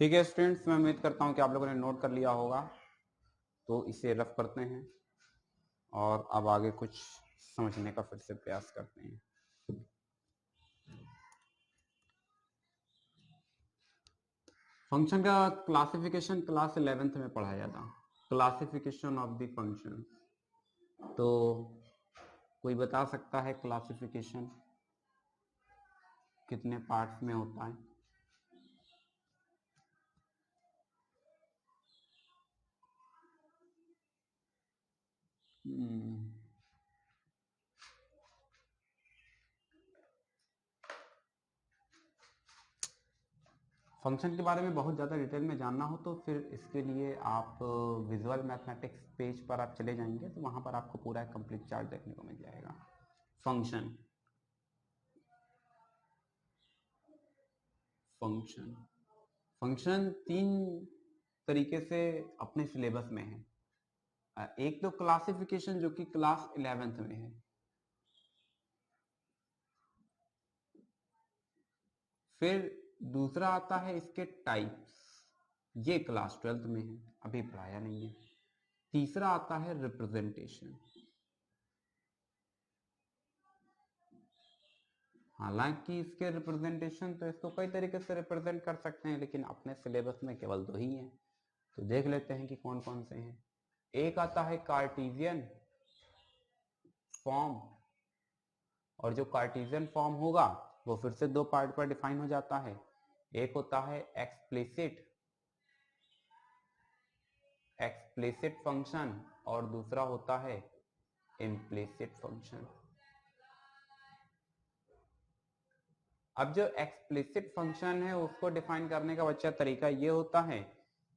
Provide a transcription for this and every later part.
ठीक है स्टूडेंट्स, मैं उम्मीद करता हूँ कि आप लोगों ने नोट कर लिया होगा, तो इसे रफ करते हैं और अब आगे कुछ समझने का फिर से प्रयास करते हैं। फंक्शन का क्लासिफिकेशन क्लास 11th में पढ़ाया था, क्लासिफिकेशन ऑफ द फंक्शन। तो कोई बता सकता है क्लासिफिकेशन कितने पार्ट्स में होता है? फंक्शन के बारे में बहुत ज़्यादा डिटेल में जानना हो तो फिर इसके लिए आप विजुअल मैथमेटिक्स पेज पर आप चले जाएंगे तो वहाँ पर आपको पूरा कंप्लीट चार्ट देखने को मिल जाएगा। फंक्शन फंक्शन फंक्शन तीन तरीके से अपने सिलेबस में है। एक तो क्लासिफिकेशन जो कि क्लास 11th में है, फिर दूसरा आता है इसके टाइप्स, ये क्लास 12th में है, अभी पढ़ाया नहीं है। तीसरा आता है रिप्रेजेंटेशन। हालांकि इसके रिप्रेजेंटेशन तो इसको कई तरीके से रिप्रेजेंट कर सकते हैं, लेकिन अपने सिलेबस में केवल दो ही हैं, तो देख लेते हैं कि कौन कौन से हैं। एक आता है कार्टेशियन फॉर्म, और जो कार्टेशियन फॉर्म होगा वो फिर से दो पार्ट पर डिफाइन हो जाता है। एक होता है एक्सप्लिसिट फंक्शन और दूसरा होता है इम्प्लिसिट फंक्शन। अब जो एक्सप्लिसिट फंक्शन है उसको डिफाइन करने का अच्छा तरीका ये होता है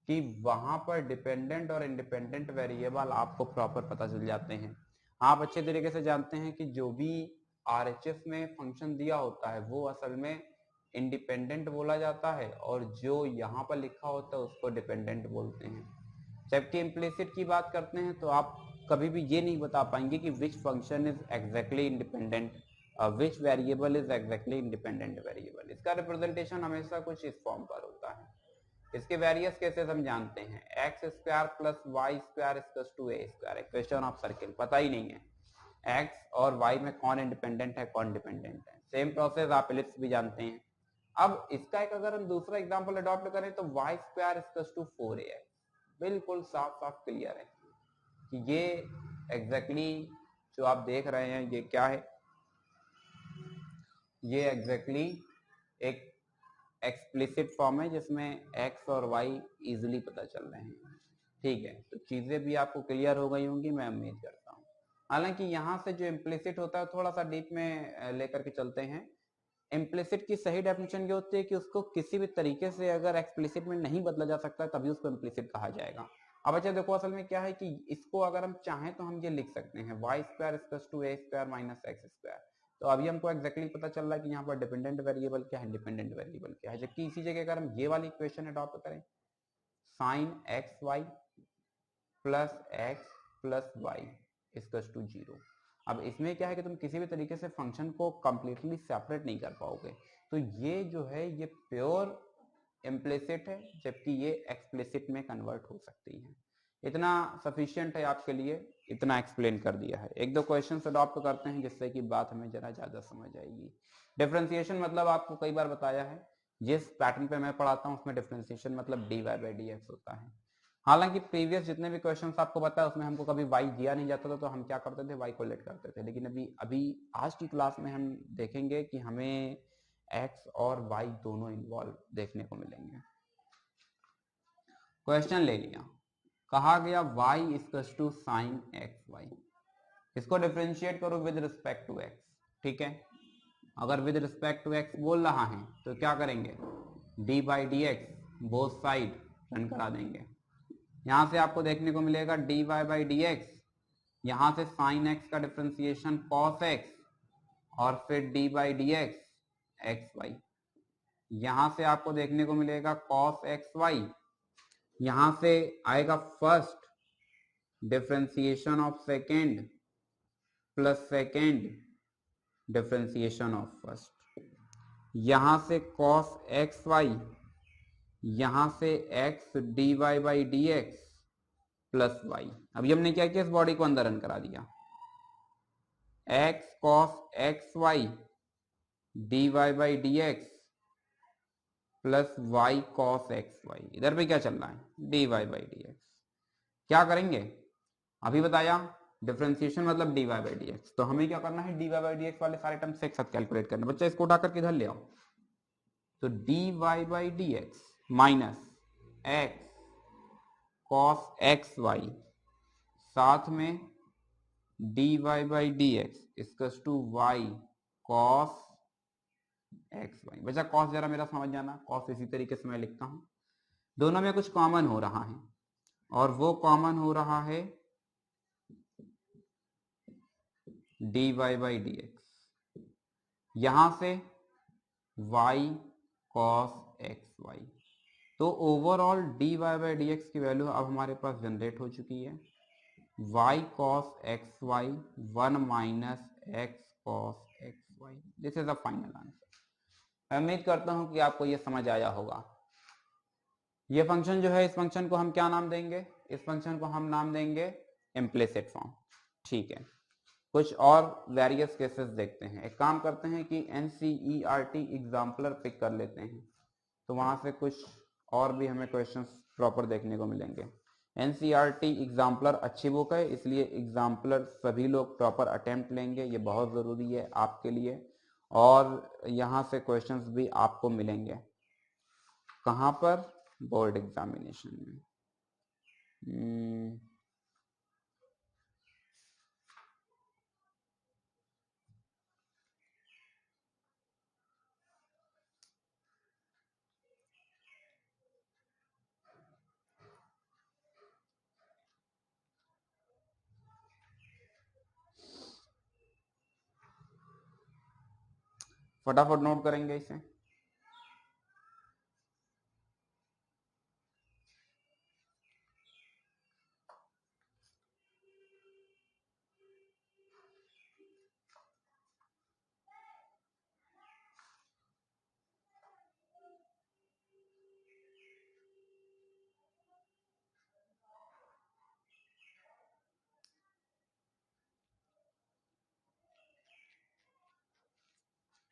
कि वहां पर डिपेंडेंट और इंडिपेंडेंट वेरिएबल आपको प्रॉपर पता चल जाते हैं। आप अच्छे तरीके से जानते हैं कि जो भी आरएचएस में फंक्शन दिया होता है वो असल में इंडिपेंडेंट बोला जाता है, और जो यहाँ पर लिखा होता है उसको डिपेंडेंट बोलते हैं। जबकि इम्प्लिसिट की बात करते हैं तो आप कभी भी ये नहीं बता पाएंगे कि which function is exactly independent, which variable is exactly independent variable. इसका रिप्रेजेंटेशन हमेशा कुछ इस फॉर्म पर होता है। इसके वेरियस केसेस हम जानते हैं, x square plus y square equals to a square, question of circle, पता ही नहीं है एक्स और वाई में कौन इंडिपेंडेंट है कौन डिपेंडेंट है। सेम प्रोसेस आप एलिप्स भी जानते हैं। अब इसका एक अगर हम दूसरा एग्जांपल अडॉप्ट करें तो Y square equals to 4ax, बिल्कुल साफ साफ क्लियर है कि ये एग्जैक्टली जो आप देख रहे हैं ये क्या है, ये एग्जैक्टली एक एक्सप्लिसिट फॉर्म है जिसमें x और y इजीली पता चल रहे हैं। ठीक है, तो चीजें भी आपको क्लियर हो गई होंगी मैं उम्मीद करता हूँ। हालांकि यहाँ से जो इम्प्लिसिट होता है थोड़ा सा डीप में लेकर के चलते हैं। इम्प्लिसिट की सही डेफिनेशन ये होती है कि उसको किसी भी तरीके से अगर एक्सप्लिसिट में नहीं बदला जा सकता तभी उसको इम्प्लिसिट कहा जाएगा। अब अच्छा देखो, असल में क्या है कि इसको अगर हम चाहें तो हम ये लिख सकते हैं y square equals to a square minus x square. तो अभी हमको एग्जैक्टली पता चल रहा है कि यहाँ पर डिपेंडेंट वेरिएबल क्या है, इंडिपेंडेंट वेरिएबल क्या है। जबकि इसी जगह अगर हम ये वाली इक्वेशन अडॉप्ट करें, sine x y plus x plus y equals to 0। अब इसमें क्या है कि तुम किसी भी तरीके से फंक्शन को कंप्लीटली सेपरेट नहीं कर पाओगे, तो ये जो है ये प्योर इम्प्लिसिट है, जबकि ये एक्सप्लिसिट में कन्वर्ट हो सकती है। इतना सफिशिएंट है आपके लिए, इतना एक्सप्लेन कर दिया है। एक दो क्वेश्चन अडॉप्ट करते हैं जिससे कि बात हमें जरा ज्यादा समझ आएगी। डिफरेंशिएशन मतलब आपको कई बार बताया है, जिस पैटर्न पे मैं पढ़ाता हूँ उसमें डिफरेंशिएशन मतलब dy बाई डी एक्स होता है। हालांकि प्रीवियस जितने भी क्वेश्चंस आपको पता है उसमें हमको कभी y दिया नहीं जाता था, तो हम क्या करते थे y को लेट करते थे। लेकिन अभी आज की क्लास में हम देखेंगे कि हमें x और y दोनों इन्वॉल्व देखने को मिलेंगे। क्वेश्चन ले लिया, कहा गया y equals to sine x y, इसको डिफरेंशिएट करो विद रिस्पेक्ट टू x। ठीक है, अगर विद रिस्पेक्ट टू x बोल रहा है तो क्या करेंगे, d by d x both side run करा देंगे। यहां से आपको देखने को मिलेगा d y by d x, यहां से साइन एक्स का डिफ्रेंसिएशन कॉस एक्स, और फिर d by d x x y. यहां से आपको देखने को मिलेगा कॉस एक्स वाई, यहां से आएगा first differentiation of second plus second differentiation of first, यहां से कॉस एक्स वाई, यहां से x dy by d x plus y. अभी हमने क्या किया, इस बॉडी को अंदर रन करा दिया, x cos x y dy by d x plus y cos x y. इधर पे क्या चल रहा है, dy बाई डी एक्स। क्या करेंगे, अभी बताया डिफरेंशिएशन मतलब dy बाई डी एक्स, तो हमें क्या करना है, dy बाई डी एक्स वाले सारे टर्म्स एक साथ कैलकुलेट करना। बच्चा इसको उठा करके इधर ले आओ, तो dy by d x minus x cos x y साथ में dy by d x equals to y cos x y. बच्चा कॉस जरा मेरा समझ जाना, कॉस इसी तरीके से मैं लिखता हूं, दोनों में कुछ कॉमन हो रहा है और वो कॉमन हो रहा है dy बाई डी एक्स, यहां से y cos एक्स वाई। तो overall dy by d x की वैल्यू अब हमारे पास जनरेट हो चुकी है, y cos x y 1 minus x cos x y. This is the final answer. मैं उम्मीद करता हूं कि आपको ये समझ आया होगा। ये फंक्शन जो है, इस फंक्शन को हम क्या नाम देंगे, इस फंक्शन को हम नाम देंगे इम्प्लिसिट फॉर्म। ठीक है, कुछ और वेरियस केसेस देखते हैं। एक काम करते हैं कि NCERT एग्जाम्पलर पिक कर लेते हैं, तो वहां से कुछ और भी हमें क्वेश्चंस प्रॉपर देखने को मिलेंगे। NCERT एग्जाम्पलर अच्छी बुक है, इसलिए एग्जाम्पलर सभी लोग प्रॉपर अटेम्प्ट लेंगे, ये बहुत ज़रूरी है आपके लिए। और यहाँ से क्वेश्चंस भी आपको मिलेंगे, कहाँ पर, बोर्ड एग्जामिनेशन में। फटाफट नोट करेंगे इसे।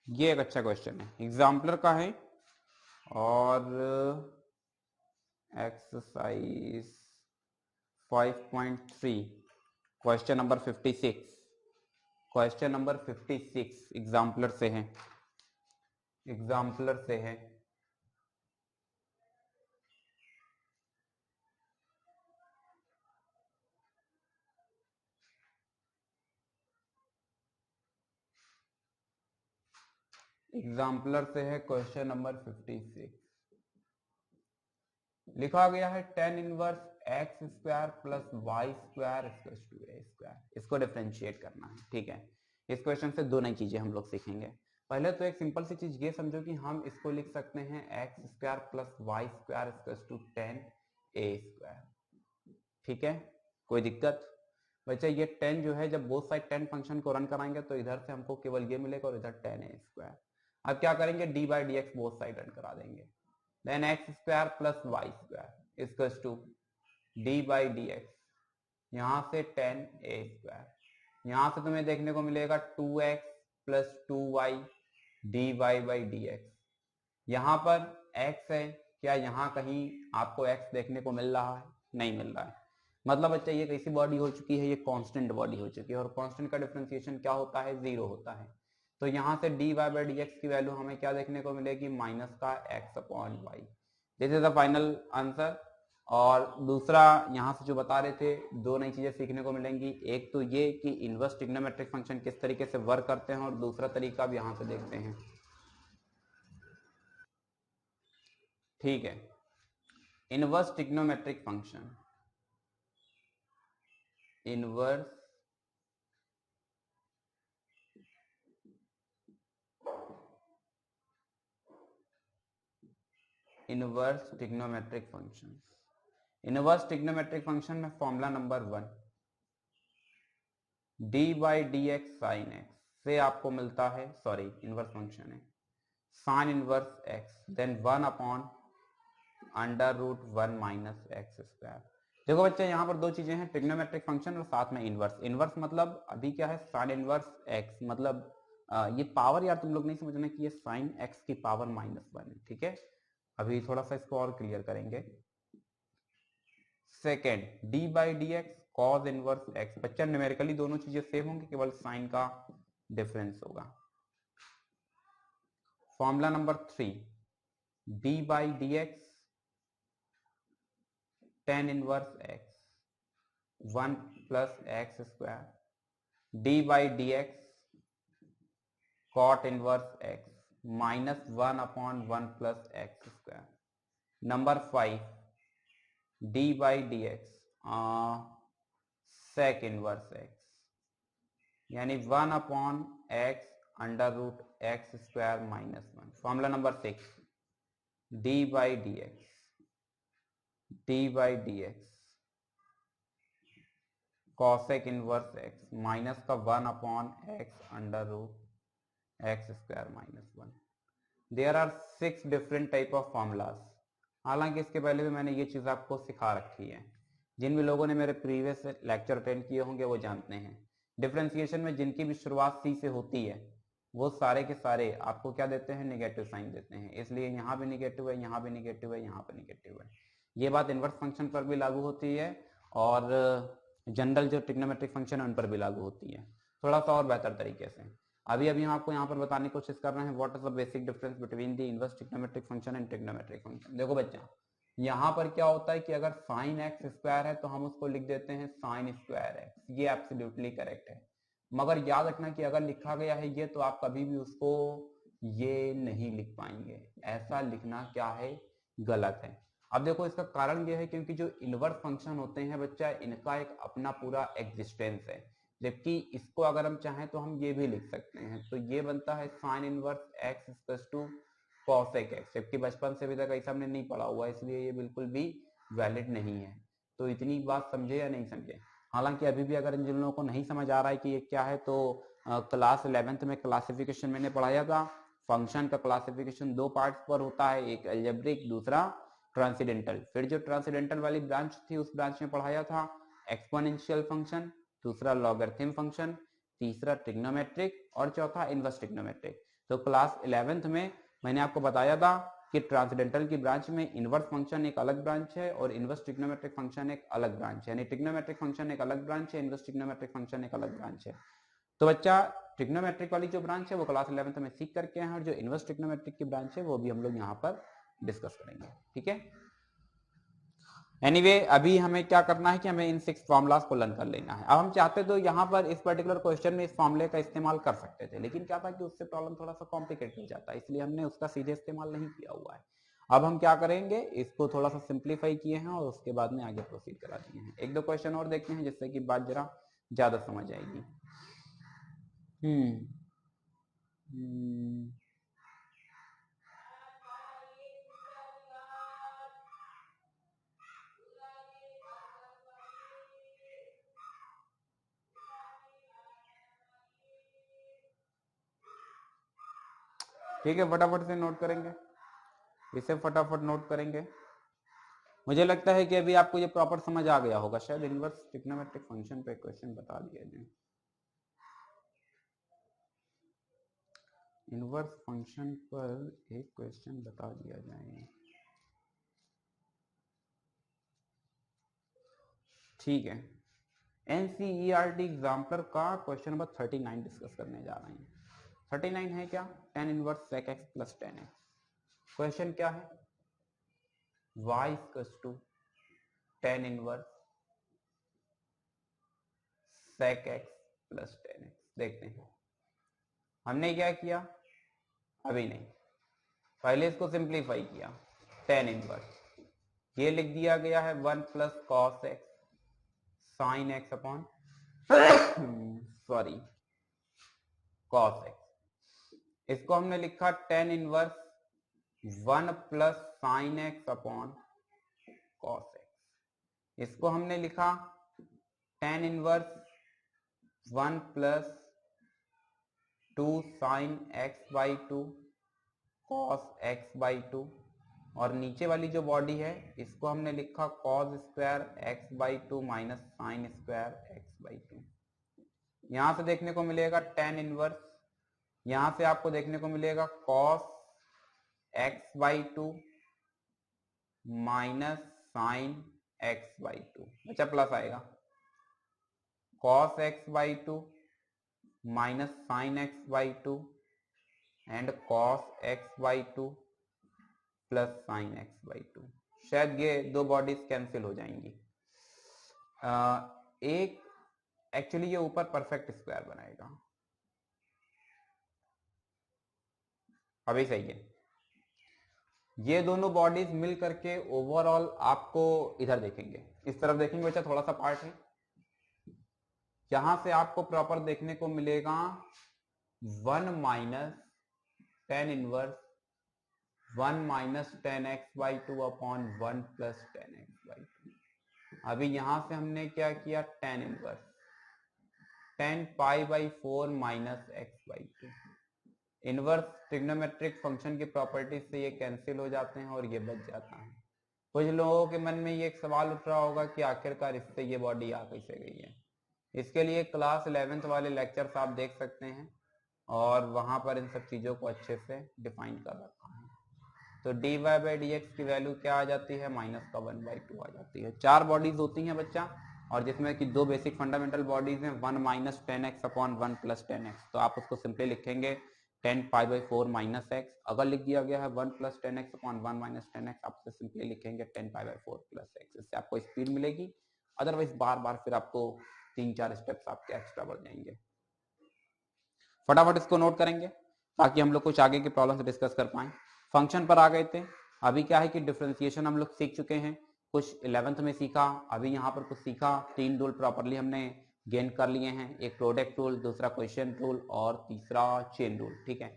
ये एक अच्छा क्वेश्चन है, एग्जाम्पलर का है, और exercise 5.3 question number 56, question number 56 exemplar से है, एग्जाम्पलर से है। एग्जाम्पलर से है क्वेश्चन नंबर 56। लिखा गया है tan inverse x square plus y square equals to a square. इसको डिफरेंशिएट करना है। ठीक है, इस क्वेश्चन से दो नई चीजें हम लोग सीखेंगे। पहले तो एक सिंपल सी चीज ये समझो कि हम इसको लिख सकते हैं x square plus y square equals to tan a square. ठीक है, कोई दिक्कत? बच्चा ये tan जो है, जब बोथ साइड tan फंक्शन को रन कराएंगे तो इधर से हमको केवल ये मिलेगा और इधर tan ए स्क्वायर। अब क्या करेंगे, d by d x both side run करा देंगे, then x square plus y square equals to d by d x, यहाँ से tan ए स्क्वायर, यहाँ से तुम्हें देखने को मिलेगा 2x plus 2y d y by d x. यहाँ पर x है, क्या यहाँ कहीं आपको x देखने को मिल रहा है? नहीं मिल रहा है। मतलब बच्चा ये कैसी बॉडी हो चुकी है, ये कांस्टेंट बॉडी हो चुकी है, और कांस्टेंट का डिफरेंशिएशन क्या होता है, जीरो होता है। तो यहाँ से d y by d x की वैल्यू हमें क्या देखने को मिलेगी, माइनस का x upon y. This is the final answer. और दूसरा यहाँ से जो बता रहे थे, दो नई चीजें सीखने को मिलेंगी। एक तो ये कि इनवर्स ट्रिग्नोमेट्रिक फंक्शन किस तरीके से वर्क करते हैं, और दूसरा तरीका भी यहाँ से देखते हैं। ठीक है, inverse trigonometric function, inverse inverse trigonometric function, inverse trigonometric function में formula number 1 d by d x sine x से आपको मिलता है, सॉरी इनवर्स फंक्शन है, sine inverse x, then 1 upon √1 minus x square. देखो बच्चे यहाँ पर दो चीजें हैं, ट्रिग्नोमेट्रिक फंक्शन और साथ में इनवर्स। इनवर्स मतलब अभी क्या है, साइन इनवर्स एक्स, मतलब ये पावर यार तुम लोग नहीं समझना कि ये साइन एक्स की पावर -1 है, ठीक है। अभी थोड़ा सा इसको और क्लियर करेंगे। Second, d by d x cos inverse x. बच्चा न्यूमेरिकली दोनों चीजें सेम होंगी, केवल साइन का डिफरेंस होगा। Formula number 3, d by d x tan inverse x 1 plus x square, d by d x cot inverse x -1/1 plus x square. Number 5, d by d x sec inverse x, यानी 1/x √x square -1। Formula number 6, d by d x cosec inverse x minus का 1/x √x square -1। There are 6 different type of formulas. हालांकि इसके पहले भी मैंने ये चीज आपको सिखा रखी है, जिन भी लोगों ने मेरे प्रीवियस लेक्चर अटेंड किए होंगे वो जानते हैं। डिफरेंशिएशन में जिनकी भी शुरुआत सी से होती है वो सारे के सारे आपको क्या देते हैं, नेगेटिव साइन देते हैं। इसलिए यहाँ भी निगेटिव है, यहाँ भी निगेटिव है, यहाँ पर निगेटिव है। ये बात इनवर्स फंक्शन पर भी लागू होती है और जनरल जो ट्रिग्नोमेट्रिक फंक्शन है उन पर भी लागू होती है, थोड़ा सा और बेहतर तरीके से। अभी हम आपको यहाँ पर बताने की कोशिश कर रहे हैं what is the basic difference between the inverse trigonometric function and trigonometric function. देखो बच्चा, यहाँ पर क्या होता है कि अगर साइन एक्स स्क्वायर है तो हम उसको लिख देते हैं साइन स्क्वायर एक्स, ये एब्सोल्युटली करेक्ट है। मगर याद रखना कि अगर लिखा गया है ये, तो आप कभी भी उसको ये नहीं लिख पाएंगे। ऐसा लिखना क्या है, गलत है। अब देखो इसका कारण ये है क्योंकि जो इनवर्स फंक्शन होते हैं बच्चा, इनका एक अपना पूरा एग्जिस्टेंस है, जबकि इसको अगर हम चाहें तो हम ये भी लिख सकते हैं। तो ये बनता है sine inverse x equals to cosec x, जबकि बचपन से अभी तक ऐसा हमने नहीं पढ़ा हुआ है, इसलिए ये बिल्कुल भी वैलिड नहीं है। तो इतनी बात समझे या नहीं समझे। हालांकि अभी भी अगर जिन लोगों को नहीं समझ आ रहा है कि ये क्या है, तो क्लास 11th में क्लासिफिकेशन मैंने पढ़ाया था। फंक्शन का क्लासिफिकेशन दो पार्ट्स पर होता है, एक अलजेब्रिक, दूसरा ट्रांसीडेंटल। फिर जो ट्रांसीडेंटल वाली ब्रांच थी उस ब्रांच में पढ़ाया था एक्सपोनेंशियल फंक्शन, दूसरा लॉगरिथम फंक्शन, तीसरा ट्रिग्नोमेट्रिक और चौथा इनवर्स ट्रिग्नोमेट्रिक। तो क्लास 11th में मैंने आपको बताया था कि ट्रांसीडेंटल की ब्रांच में इनवर्स फंक्शन एक अलग ब्रांच है और इनवर्स ट्रिग्नोमेट्रिक फंक्शन एक अलग ब्रांच है, यानी ट्रिग्नोमेट्रिक फंक्शन एक अलग ब्रांच है, इनवर्स ट्रिग्नोमेट्रिक फंक्शन एक अलग ब्रांच है। तो बच्चा ट्रिग्नोमेट्रिक वाली जो ब्रांच है वो क्लास 11th में सीख करके हैं, और जो इनवर्स ट्रिग्नोमेट्रिक की ब्रांच है वो भी हम लोग यहाँ पर डिस्कस करेंगे, ठीक है। एनीवे अभी हमें क्या करना है कि हमें इन 6 फॉर्मुलाज को लर्न कर लेना है। अब हम चाहते तो यहाँ पर इस पर्टिकुलर क्वेश्चन में इस फॉर्मूले का इस्तेमाल कर सकते थे, लेकिन क्या था कि उससे प्रॉब्लम थोड़ा सा कॉम्प्लिकेट हो जाता है, इसलिए हमने उसका सीधे इस्तेमाल नहीं किया हुआ है। अब हम क्या करेंगे, इसको थोड़ा सा सिंप्लीफाई किए हैं और उसके बाद में आगे प्रोसीड करा दिए हैं। एक दो क्वेश्चन और देखते हैं जिससे कि बात जरा ज्यादा समझ आएगी। ठीक है, फटाफट से नोट करेंगे, इसे फटाफट नोट करेंगे। मुझे लगता है कि अभी आपको ये प्रॉपर समझ आ गया होगा। शायद इनवर्स ट्रिग्नोमेट्रिक फंक्शन पे क्वेश्चन बता दिया जाए। इनवर्स फंक्शन पर एक क्वेश्चन बता दिया जाए, ठीक है। एनसीईआरटी एग्जाम्पलर का क्वेश्चन नंबर 39 डिस्कस करने जा रहे हैं। 39 है क्या, tan inverse sec x plus tan x। Question क्या है, y equals to tan inverse sec x plus tan x। देखते हैं हमने क्या किया, अभी नहीं, पहले इसको सिंप्लीफाई किया। tan इनवर्स ये लिख दिया गया है 1 plus cos x sine x upon sorry cos x. इसको हमने लिखा tan inverse 1 plus sine x upon cos x. इसको हमने लिखा tan inverse 1 plus 2 sine x by 2 cos x by 2। और नीचे वाली जो बॉडी है इसको हमने लिखा cos square x/2 minus sine square x/2। यहां से देखने को मिलेगा tan इनवर्स, यहां से आपको देखने को मिलेगा cos x/2 minus sine x/2, बच्चा प्लस आएगा cos x/2 minus sine x/2 and cos x/2 plus sine x/2। शायद ये दो बॉडीज कैंसिल हो जाएंगी। एक एक्चुअली ये ऊपर परफेक्ट स्क्वायर बनाएगा, अभी सही है। ये दोनों बॉडीज मिल करके ओवरऑल आपको इधर देखेंगे, इस तरफ देखेंगे बच्चा, थोड़ा सा पार्ट है, यहां से आपको प्रॉपर देखने को मिलेगा 1 minus tan inverse 1 minus tan x/2 upon 1 plus tan x/2। अभी यहां से हमने क्या किया, tan inverse 10 π/4 minus x/2। Inverse trigonometric function की प्रॉपर्टीज से ये कैंसिल हो जाते हैं और ये बच जाता है। कुछ लोगों के मन में ये एक सवाल उठ रहा होगा कि आखिरकार इससे ये बॉडी आ कैसे गई है। इसके लिए क्लास 11th वाले लेक्चर्स आप देख सकते हैं और वहां पर इन सब चीजों को अच्छे से डिफाइन कर रखा है। तो dy/dx की वैल्यू क्या आ जाती है, माइनस का 1/2 आ जाती है। चार बॉडीज होती हैं बच्चा, और जिसमें कि दो बेसिक फंडामेंटल बॉडीज हैं, 1 minus ten x upon 1 plus ten x. तो आप उसको सिंपली लिखेंगे 10 π/4 माइनस एक्स। अगर लिख दिया गया है 1 plus ten x upon 1 minus ten x, आप उसे सिंपली लिखेंगे 10 π/4 प्लस एक्स। इससे आपको स्पीड मिलेगी, अदरवाइज बार बार फिर आपको 3-4 स्टेप्स आपके एक्स्ट्रा बढ़ जाएंगे। फटाफट इसको नोट करेंगे ताकि हम लोग कुछ आगे की प्रॉब्लम डिस्कस कर पाए। फंक्शन पर आ गए थे। अभी क्या है कि डिफरेंशिएशन हम लोग सीख चुके हैं, कुछ 11th में सीखा, अभी यहाँ पर कुछ सीखा। 3 रूल प्रॉपरली हमने गेन कर लिए हैं, एक प्रोडक्ट रूल, दूसरा क्वेश्चन रूल और तीसरा चेन रूल। ठीक है,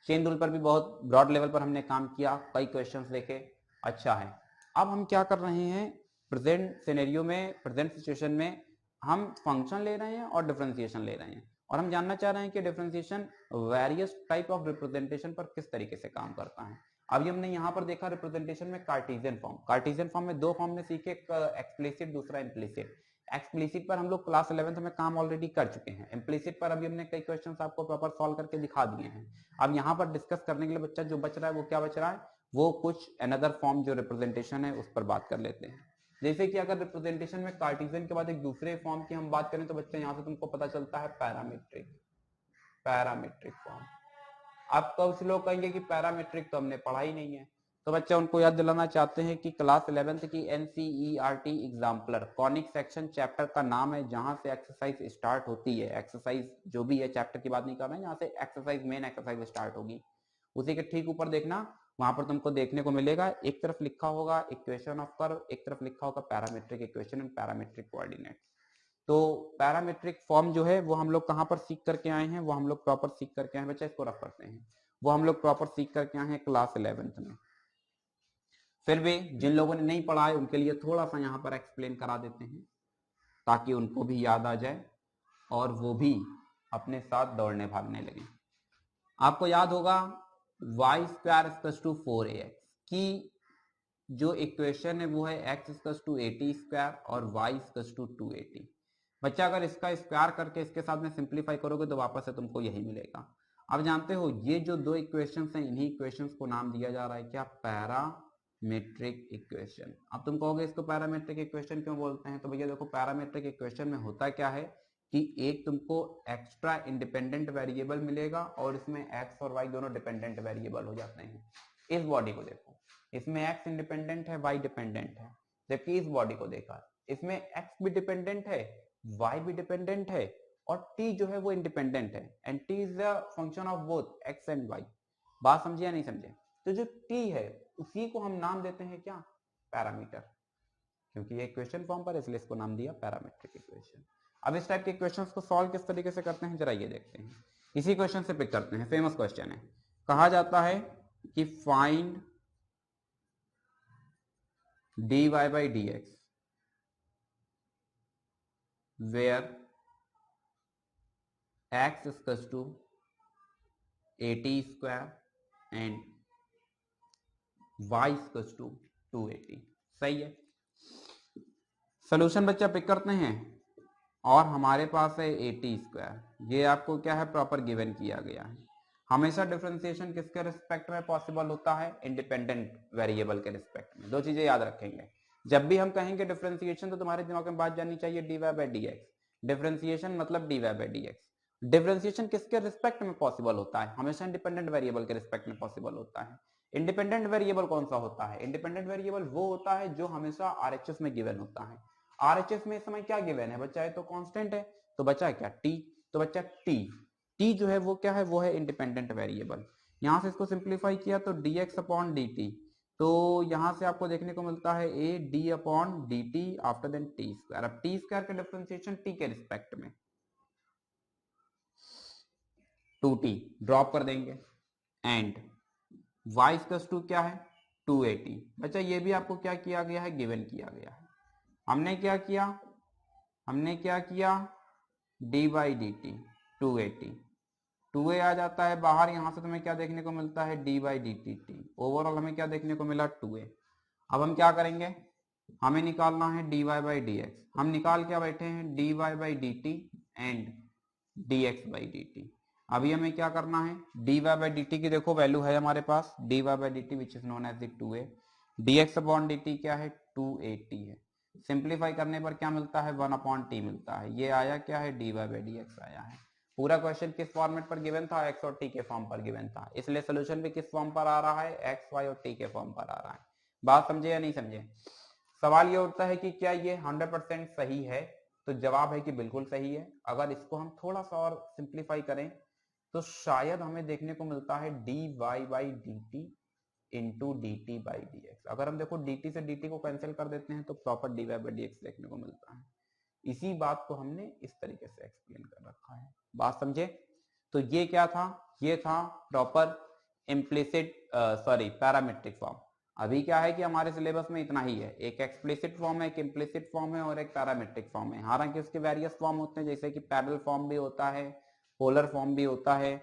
चेन रूल पर भी बहुत ब्रॉड लेवल पर हमने काम किया, कई क्वेश्चंस देखे, अच्छा है। अब हम क्या कर रहे हैं, प्रेजेंट सिनेरियो में, प्रेजेंट सिचुएशन में हम फंक्शन ले रहे हैं और डिफरेंशिएशन ले रहे हैं, और हम जानना चाह रहे हैं कि differentiation various type of representation पर किस तरीके से काम करता है। अभी हमने यहाँ पर देखा रिप्रेजेंटेशन में कार्टेशियन फॉर्म। कार्टेशियन फॉर्म में दो फॉर्म में सीखे, एक एक्सप्लिसिट, दूसरा इम्प्लिसिट। एक्सप्लिसिट पर हम लोग क्लास 11th में काम ऑलरेडी कर चुके हैं, इम्प्लिसिट पर अभी हमने कई क्वेश्चंस आपको प्रॉपर सॉल्व करके दिखा दिए हैं। अब यहाँ पर डिस्कस करने के लिए बच्चा जो बच रहा है वो क्या बच रहा है, वो कुछ अनदर फॉर्म जो रिप्रेजेंटेशन है उस पर बात कर लेते हैं। जैसे कि अगर रिप्रेजेंटेशन में कार्टेशियन के बाद एक दूसरे फॉर्म की हम बात करें तो बच्चा यहाँ से तुमको पता चलता है पैरामीट्रिक, पैरामीट्रिक फॉर्म। अब कुछ लोग कहेंगे कि पैरामीट्रिक तो हमने पढ़ा ही नहीं है, तो बच्चा उनको याद दिलाना चाहते हैं कि क्लास 11th की NCERT exemplar conic section chapter का नाम है, जहां से एक्सरसाइज स्टार्ट होती है। एक्सरसाइज जो भी है, चैप्टर की बात नहीं कर रहे हैं, यहाँ से एक्सरसाइज, मेन एक्सरसाइज स्टार्ट होगी। उसी के ठीक ऊपर देखना, वहां पर तुमको देखने को मिलेगा, एक तरफ लिखा होगा इक्वेशन ऑफ कर्व, एक तरफ लिखा होगा parametric equation and parametric coordinate. तो पैरामीट्रिक फॉर्म जो है वो हम लोग कहाँ पर सीख करके आए हैं, वो हम लोग प्रॉपर सीख करके आए हैं, बच्चा इसको रख करते हैं, वो हम लोग प्रॉपर सीख करके आए हैं क्लास 11th में। फिर भी जिन लोगों ने नहीं पढ़ा है उनके लिए थोड़ा सा यहाँ पर एक्सप्लेन करा देते हैं ताकि उनको भी याद आ जाए और वो भी अपने साथ दौड़ने भागने लगे। आपको याद होगा y² = 4ax की जो इक्वेशन है वो है x = 80² और y = 280। बच्चा अगर इसका स्क्वायर करके इसके साथ में सिंप्लीफाई करोगे तो वापस से तुमको यही मिलेगा। अब जानते हो ये जो दो इक्वेशंस हैं, इन्हीं इक्वेशंस को नाम दिया जा रहा है क्या, पैरामीट्रिक इक्वेशन। अब तुम कहोगे इसको पैरामीट्रिक इक्वेशन क्यों बोलते हैं, तो भैया देखो पैरामीट्रिक इक्वेशन में होता क्या है कि एक तुमको एक्स्ट्रा इंडिपेंडेंट वेरिएबल मिलेगा और इसमें x और y दोनों डिपेंडेंट वेरिएबल हो जाते हैं। इस बॉडी को देखो, इसमें x इंडिपेंडेंट है, y डिपेंडेंट है, जबकि इस बॉडी को देखा, इसमें x भी डिपेंडेंट है, y भी डिपेंडेंट है और t जो है वो इंडिपेंडेंट है, and t is the function of both x and y। बात समझे या नहीं समझे? तो जो t है उसी को हम नाम देते हैं क्या, पैरामीटर, क्योंकि ये इक्वेशन फॉर्म पर, इसलिए इसको नाम दिया पैरामीट्रिक इक्वेशन। अब इस टाइप के इक्वेशंस को सॉल्व किस तरीके से करते हैं जरा ये देखते हैं। इसी क्वेश्चन से पिक करते हैं, फेमस क्वेश्चन है, कहा जाता है कि find dy/dx where x is to 80² and y equals to 280। सही है। सोल्यूशन बच्चा पिक करते हैं और हमारे पास है 80 स्क्वायर। ये आपको क्या है प्रॉपर गिवन किया गया है। हमेशा डिफरेंशिएशन किसके रिस्पेक्ट में पॉसिबल होता है? इंडिपेंडेंट वेरिएबल के रिस्पेक्ट में। दो चीजें याद रखेंगे, जब भी हम कहेंगे डिफरेंशिएशन तो तुम्हारे दिमाग में बात जानी चाहिए dy by d x. Differentiation मतलब dy by d x. Differentiation किसके रिस्पेक्ट में पॉसिबल होता है? हमेशा इंडिपेंडेंट वेरिएबल के रिस्पेक्ट में पॉसिबल होता है। इंडिपेंडेंट वेरिएबल कौन सा होता है? इंडिपेंडेंट वेरिएबल वो होता है जो हमेशा आरएचएस में गिवन होता है। आरएचएस में इस समय क्या गिवन है बच्चा? है तो कांस्टेंट है, तो बचा क्या? टी। तो बच्चा टी जो है वो क्या है? वो है इंडिपेंडेंट वेरिएबल। यहां से इसको सिंप्लीफाई किया तो dx अपॉन dt, तो यहां से आपको देखने को मिलता है a d upon dt after then t square. अब टी स्क्वायर का डिफरेंशिएशन t के रिस्पेक्ट में 2t ड्रॉप कर देंगे एंड y इक्वल्स टू क्या है? 280। बच्चा ये भी आपको क्या किया गया है? गिवन किया गया है। हमने क्या किया? D by d T 280, 2a आ जाता है बाहर। यहां से तुम्हें क्या देखने को मिलता है? D by d T T. Overall हमें क्या देखने को मिला? 2a। अब हम क्या करेंगे? हमें निकालना है dy बाई डी एक्स। हम निकाल क्या बैठे हैं? dy by d T and dx by d T. अभी हमें क्या करना है? dy बाई डी टी की देखो वैल्यू है हमारे पास dy by d t which is known as the 2a। dx upon d t क्या है? 280 है। सिंप्लीफाई करने पर क्या मिलता है? 1 अपॉन टी मिलता है। ये आया क्या है? dy बाई डी एक्स आया है। पूरा क्वेश्चन किस फॉर्मेट पर गिवन था? x और t के फॉर्म पर गिवन था, इसलिए सोल्यूशन भी किस फॉर्म पर आ रहा है? x, y और t के फॉर्म पर आ रहा है। बात समझे या नहीं समझे? सवाल ये उठता है कि क्या ये 100% सही है? तो जवाब है कि बिल्कुल सही है। अगर इसको हम थोड़ा सा और सिंप्लीफाई करें तो शायद हमें देखने को मिलता है dy by d T into D T by d x. अगर हम देखो dt से dt को कैंसिल कर देते हैं तो proper dy by d x देखने को मिलता है। इसी बात को हमने इस तरीके से एक्सप्लेन कर रखा है। बात समझे? तो ये क्या था? ये था प्रॉपर इम्प्लिसिट पैरामेट्रिक फॉर्म। अभी क्या है कि हमारे सिलेबस में इतना ही है, एक एक्सप्लिसिट फॉर्म है, एक इम्प्लिसिट फॉर्म है और एक पैरामेट्रिक फॉर्म है। हालांकि उसके वेरियस फॉर्म होते हैं, जैसे कि पैरेलल फॉर्म भी होता है, पोलर फॉर्म भी होता है,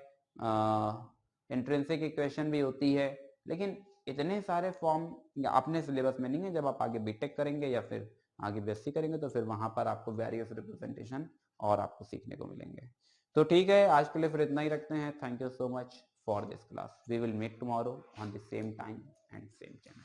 इंट्रिंसिक इक्वेशन भी होती है, लेकिन इतने सारे फॉर्म अपने सिलेबस में नहीं है। जब आप आगे बीटेक करेंगे या फिर आगे बीएससी करेंगे तो फिर वहां पर आपको वेरियस रिप्रेजेंटेशन और आपको सीखने को मिलेंगे। तो ठीक है, आज के लिए फिर इतना ही रखते हैं। Thank you so much for this class. We will meet tomorrow on the same time and same channel.